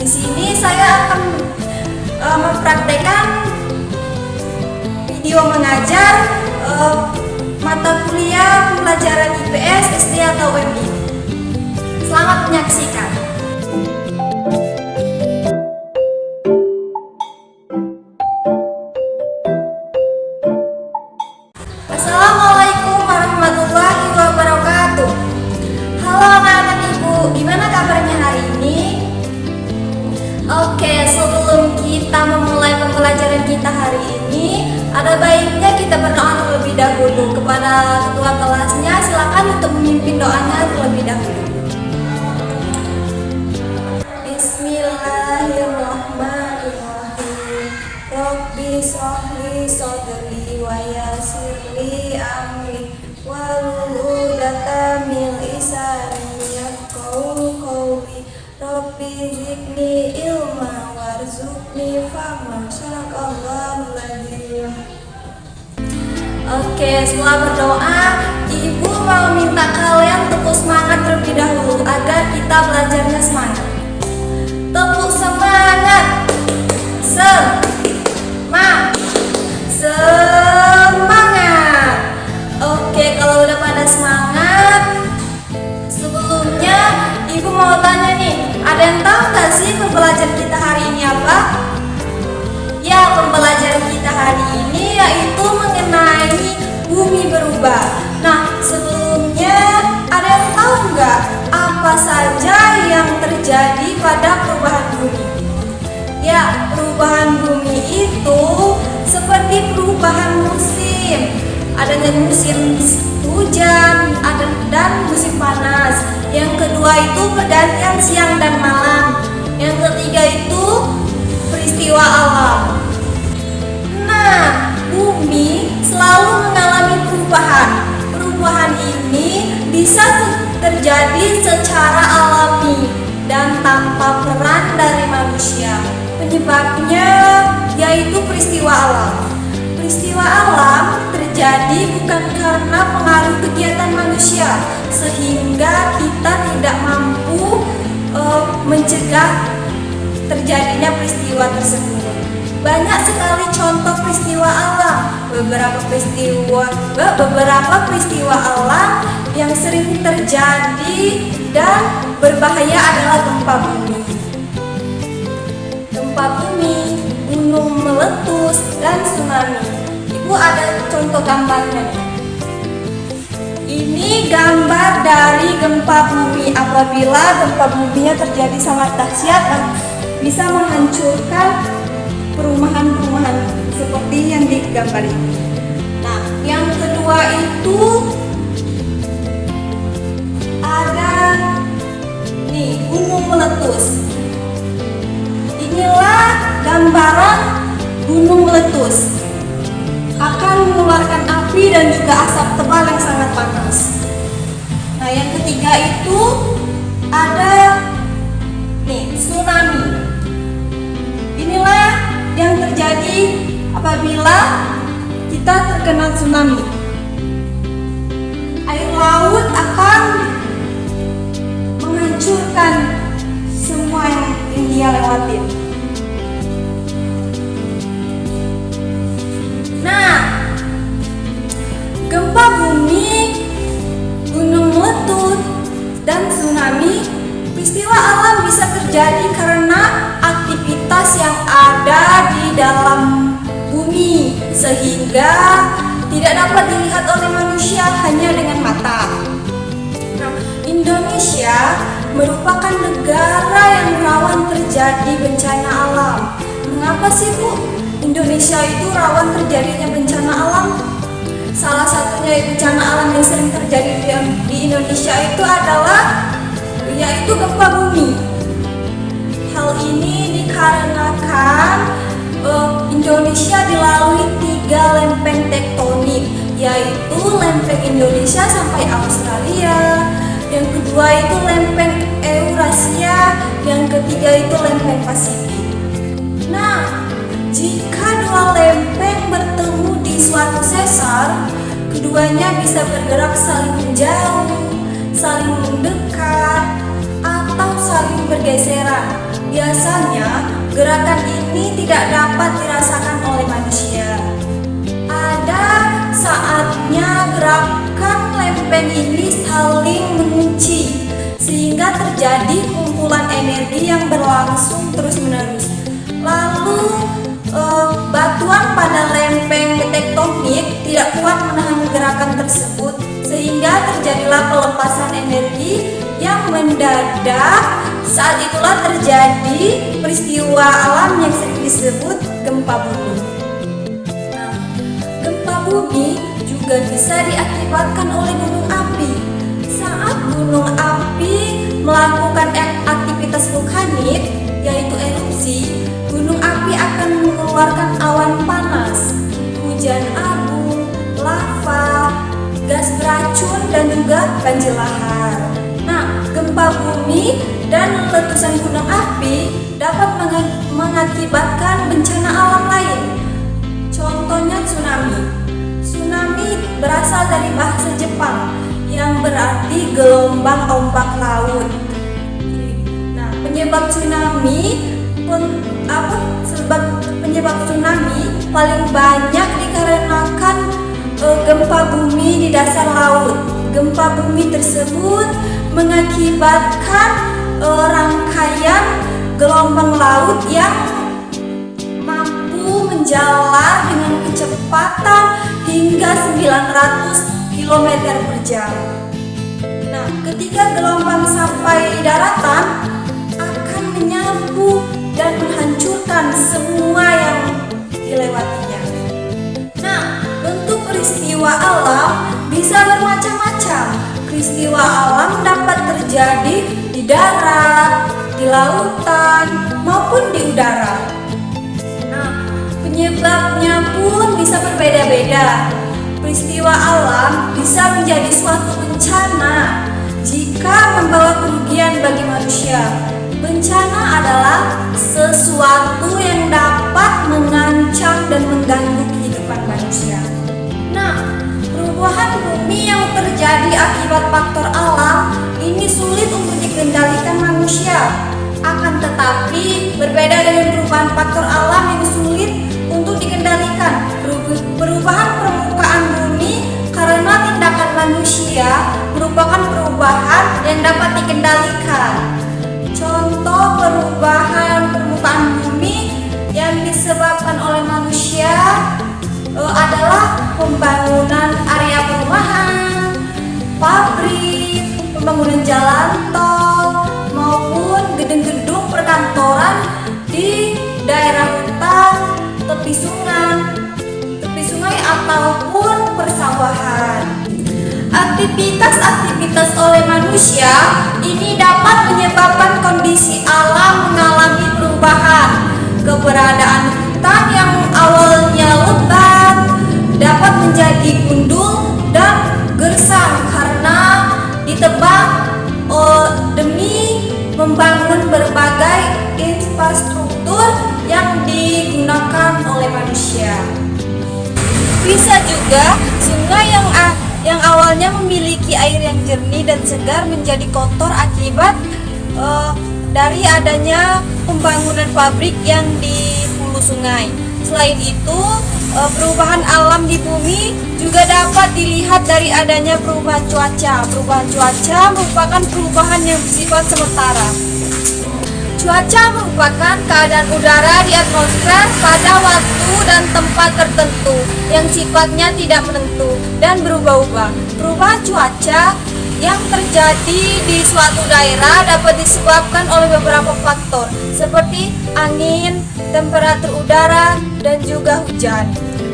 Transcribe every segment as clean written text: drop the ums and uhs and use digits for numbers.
sini saya akan mempraktekkan video mengajar mata kuliah pembelajaran IPS, SD atau UMI. Selamat menyaksikan. Assalamualaikum warahmatullahi wabarakatuh. Halo anak-anak ibu, gimana kabarnya hari ini? Oke, sebelum kita memulai pembelajaran kita hari ini, ada baiknya kita berdoa terlebih dahulu kepada ketua kelasnya. Silakan untuk memimpin doanya terlebih dahulu. Bismillahirrahmanirrahim. Rabbi shrahli sadri wa yassirli amri wahlul 'uqdatam min lisani yafqahu qawli. Rabbi zidni ilma warzuqni fahma. Sadaqallahul adzim. Oke, setelah berdoa, ibu mau minta kalian tepuk semangat terlebih dahulu agar kita belajarnya semangat. Tepuk semangat. Semangat. Oke, kalau udah pada semangat, sebelumnya ibu mau tanya nih, ada yang tahu nggak sih pembelajaran kita hari ini apa? Ya, pembelajaran kita hari ini yaitu mengenai bumi berubah. Nah, sebelumnya ada yang tahu nggak apa saja yang terjadi pada perubahan bumi? Ya, perubahan bumi itu seperti perubahan musim. Adanya musim hujan, dan musim panas. Yang kedua itu pergantian siang dan malam. Yang ketiga itu peristiwa alam. Nah, bumi selalu mengalami perubahan. Perubahan ini bisa terjadi secara alami dan tanpa peran dari manusia. Penyebabnya yaitu peristiwa alam. Peristiwa alam terjadi bukan karena pengaruh kegiatan manusia, sehingga kita tidak mampu mencegah terjadinya peristiwa tersebut. Banyak sekali contoh peristiwa alam. Beberapa peristiwa alam yang sering terjadi dan berbahaya adalah gempa bumi, gunung meletus, dan tsunami. Ibu ada contoh gambarnya. Ini gambar dari gempa bumi. Apabila gempa buminya terjadi sangat dahsyat dan bisa menghancurkan perumahan-perumahan seperti yang digambar ini. Nah, yang kedua itu ada nih, gunung meletus. Inilah gambaran gunung meletus. Akan mengeluarkan api dan juga asap tebal yang sangat panas. Nah, yang ketiga itu ada nih, tsunami. Inilah yang terjadi apabila kita terkena tsunami. Air laut akan menghancurkan semua yang dia lewatin. Nah, gempa bumi, gunung meletus, dan tsunami, peristiwa alam bisa terjadi karena aktivitas yang ada di dalam bumi, sehingga tidak dapat dilihat oleh manusia hanya dengan mata. Nah, Indonesia merupakan negara yang rawan terjadi bencana alam. Mengapa sih, Bu? Indonesia itu rawan terjadinya bencana alam. Salah satunya bencana alam yang sering terjadi di Indonesia itu adalah yaitu gempa bumi. Hal ini dikarenakan Indonesia dilalui 3 lempeng tektonik, yaitu lempeng Indonesia sampai Australia, yang kedua itu lempeng Eurasia, yang ketiga itu lempeng Pasifik. Nah, jika dua lempeng bertemu di suatu sesar, keduanya bisa bergerak saling menjauh, saling mendekat, atau saling bergeseran. Biasanya gerakan ini tidak dapat dirasakan oleh manusia. Ada saatnya gerakan lempeng ini saling mengunci, sehingga terjadi kumpulan energi yang berlangsung terus-menerus. Lalu batuan pada lempeng tektonik tidak kuat menahan gerakan tersebut, sehingga terjadilah pelepasan energi yang mendadak. Saat itulah terjadi peristiwa alam yang sering disebut gempa bumi. Nah, gempa bumi juga bisa diakibatkan oleh gunung api. Saat gunung api melakukan aktivitas vulkanik, yaitu erupsi, gunung api akan mengeluarkan awan panas, hujan abu, lava, gas beracun, dan juga banjir lahar. Nah, gempa bumi dan letusan gunung api dapat mengakibatkan bencana alam lain. Contohnya tsunami. Tsunami berasal dari bahasa Jepang yang berarti gelombang ombak laut. Nah, penyebab tsunami paling banyak dikarenakan gempa bumi di dasar laut. Gempa bumi tersebut mengakibatkan rangkaian gelombang laut yang mampu menjalar dengan kecepatan hingga 900 km per jam. Nah, ketika gelombang sampai di daratan, akan menyapu dan menghancurkan semua yang dilewatinya. Nah, bentuk peristiwa alam bisa bermacam-macam. Peristiwa alam dapat terjadi di darat, di lautan, maupun di udara. Nah, penyebabnya pun bisa berbeda-beda. Peristiwa alam bisa menjadi suatu bencana jika membawa kerugian bagi manusia. Bencana adalah sesuatu yang dapat mengancam dan mengganggu kehidupan manusia. Nah, perubahan bumi yang terjadi akibat faktor alam ini sulit untuk dikendalikan manusia. Akan tetapi, berbeda dengan perubahan faktor alam yang sulit untuk dikendalikan, perubahan permukaan bumi karena tindakan manusia merupakan perubahan yang dapat dikendalikan. Contoh perubahan permukaan bumi yang disebabkan oleh manusia adalah pembangunan area perumahan, pabrik, pembangunan jalan tol, maupun gedung-gedung perkantoran di daerah hutan, tepi sungai ataupun persawahan. Aktivitas oleh manusia ini dapat menyebabkan kondisi alam mengalami perubahan. Keberadaan hutan yang awalnya lebat dapat menjadi gundul dan gersang karena ditebang demi membangun berbagai infrastruktur yang digunakan oleh manusia. Bisa juga sungai yang awalnya memiliki air yang jernih dan segar menjadi kotor akibat dari adanya pembangunan pabrik yang di hulu sungai. Selain itu, perubahan alam di bumi juga dapat dilihat dari adanya perubahan cuaca. Perubahan cuaca merupakan perubahan yang bersifat sementara. Cuaca merupakan keadaan udara di atmosfer pada waktu dan tempat tertentu yang sifatnya tidak menentu dan berubah-ubah. Perubahan cuaca yang terjadi di suatu daerah dapat disebabkan oleh beberapa faktor seperti angin, temperatur udara, dan juga hujan.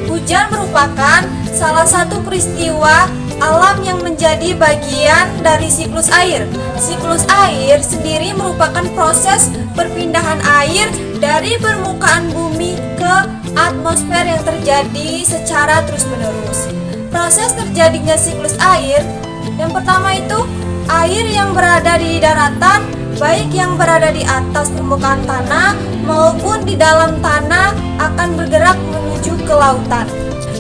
Hujan merupakan salah satu peristiwa alam yang menjadi bagian dari siklus air. Siklus air sendiri merupakan proses perpindahan air dari permukaan bumi ke atmosfer yang terjadi secara terus-menerus. Proses terjadinya siklus air, yang pertama itu air yang berada di daratan, baik yang berada di atas permukaan tanah maupun di dalam tanah akan bergerak menuju ke lautan.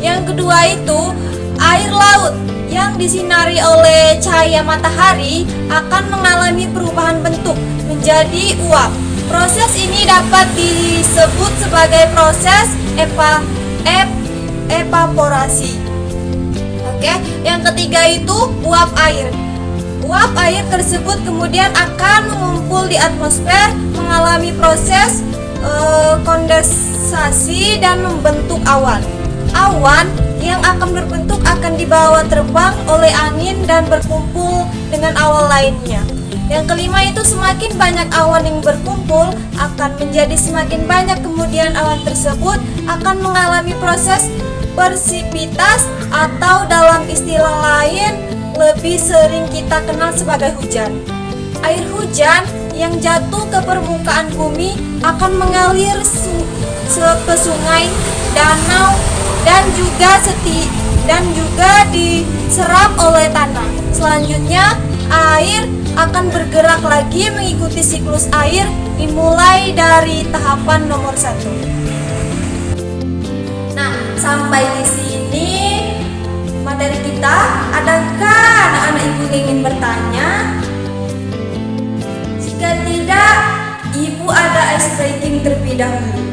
Yang kedua itu air laut yang disinari oleh cahaya matahari akan mengalami perubahan bentuk menjadi uap. Proses ini dapat disebut sebagai proses evaporasi. Oke, yang ketiga itu uap air. Uap air tersebut kemudian akan mengumpul di atmosfer, mengalami proses kondensasi dan membentuk awan. Awan yang akan berbentuk akan dibawa terbang oleh angin dan berkumpul dengan awan lainnya. Yang kelima itu semakin banyak awan yang berkumpul akan menjadi semakin banyak, kemudian awan tersebut akan mengalami proses presipitas atau dalam istilah lain lebih sering kita kenal sebagai hujan. Air hujan yang jatuh ke permukaan bumi akan mengalir ke sungai, danau, dan juga diserap oleh tanah. Selanjutnya, air akan bergerak lagi mengikuti siklus air dimulai dari tahapan nomor 1. Nah, sampai di sini materi kita. Adakah anak-anak ibu ingin bertanya? Jika tidak, ibu ada ice breaking terlebih dahulu.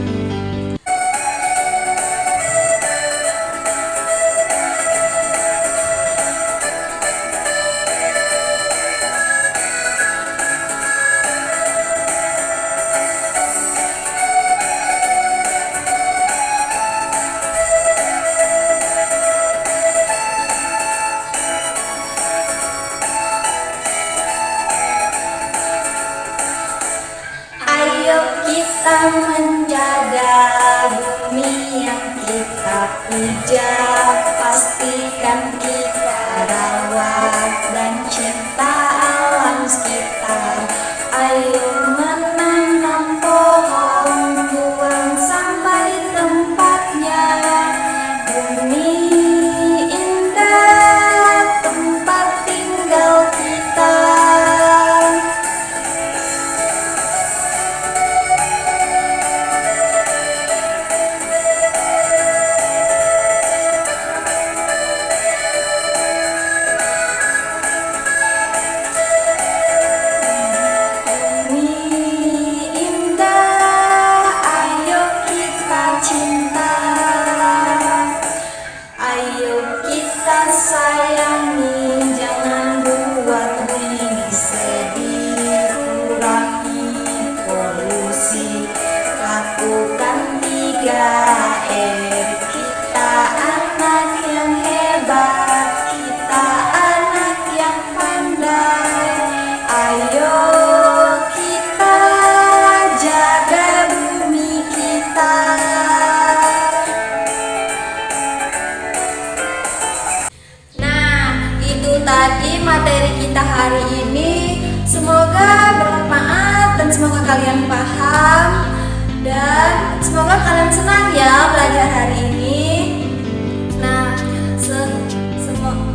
Kita menjaga bumi yang kita puja, pastikan kita rawat dan cinta alam sekitar. Ayo menanam pohon, buang sampah di tempatnya. Bumi indah, tempat tinggal kita. Sayangi, jangan buat bumi sedih, kurangi polusi, lakukan 3R. Kita anak yang hebat, kita anak yang pandai. Ayo kita jaga bumi kita. Tadi materi kita hari ini, semoga bermanfaat dan semoga kalian paham dan semoga kalian senang ya belajar hari ini. Nah,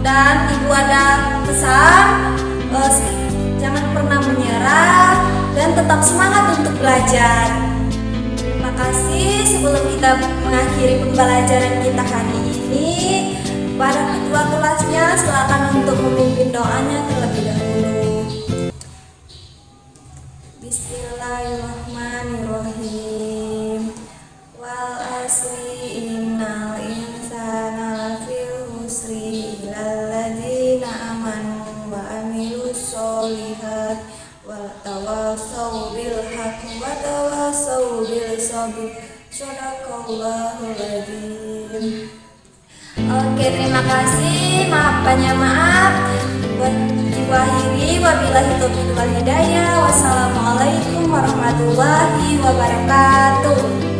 dan ibu ada pesan, jangan pernah menyerah dan tetap semangat untuk belajar. Terima kasih. Sebelum kita mengakhiri pembelajaran kita hari ini, pada ketua kelasnya silakan untuk memimpin doanya terlebih dahulu. Bismillahirrahmanirrahim. Wal asri innal insana lafi khusri illal ladzina amanu wa amilus sholihat wa tawassaw bil haqqi wa tawassaw bil sabr. Shadaqallahul adzim. Oke, terima kasih. Maaf. Buat ibu akhiri, wabillahi taufiq wal hidayah. Wassalamualaikum warahmatullahi wabarakatuh.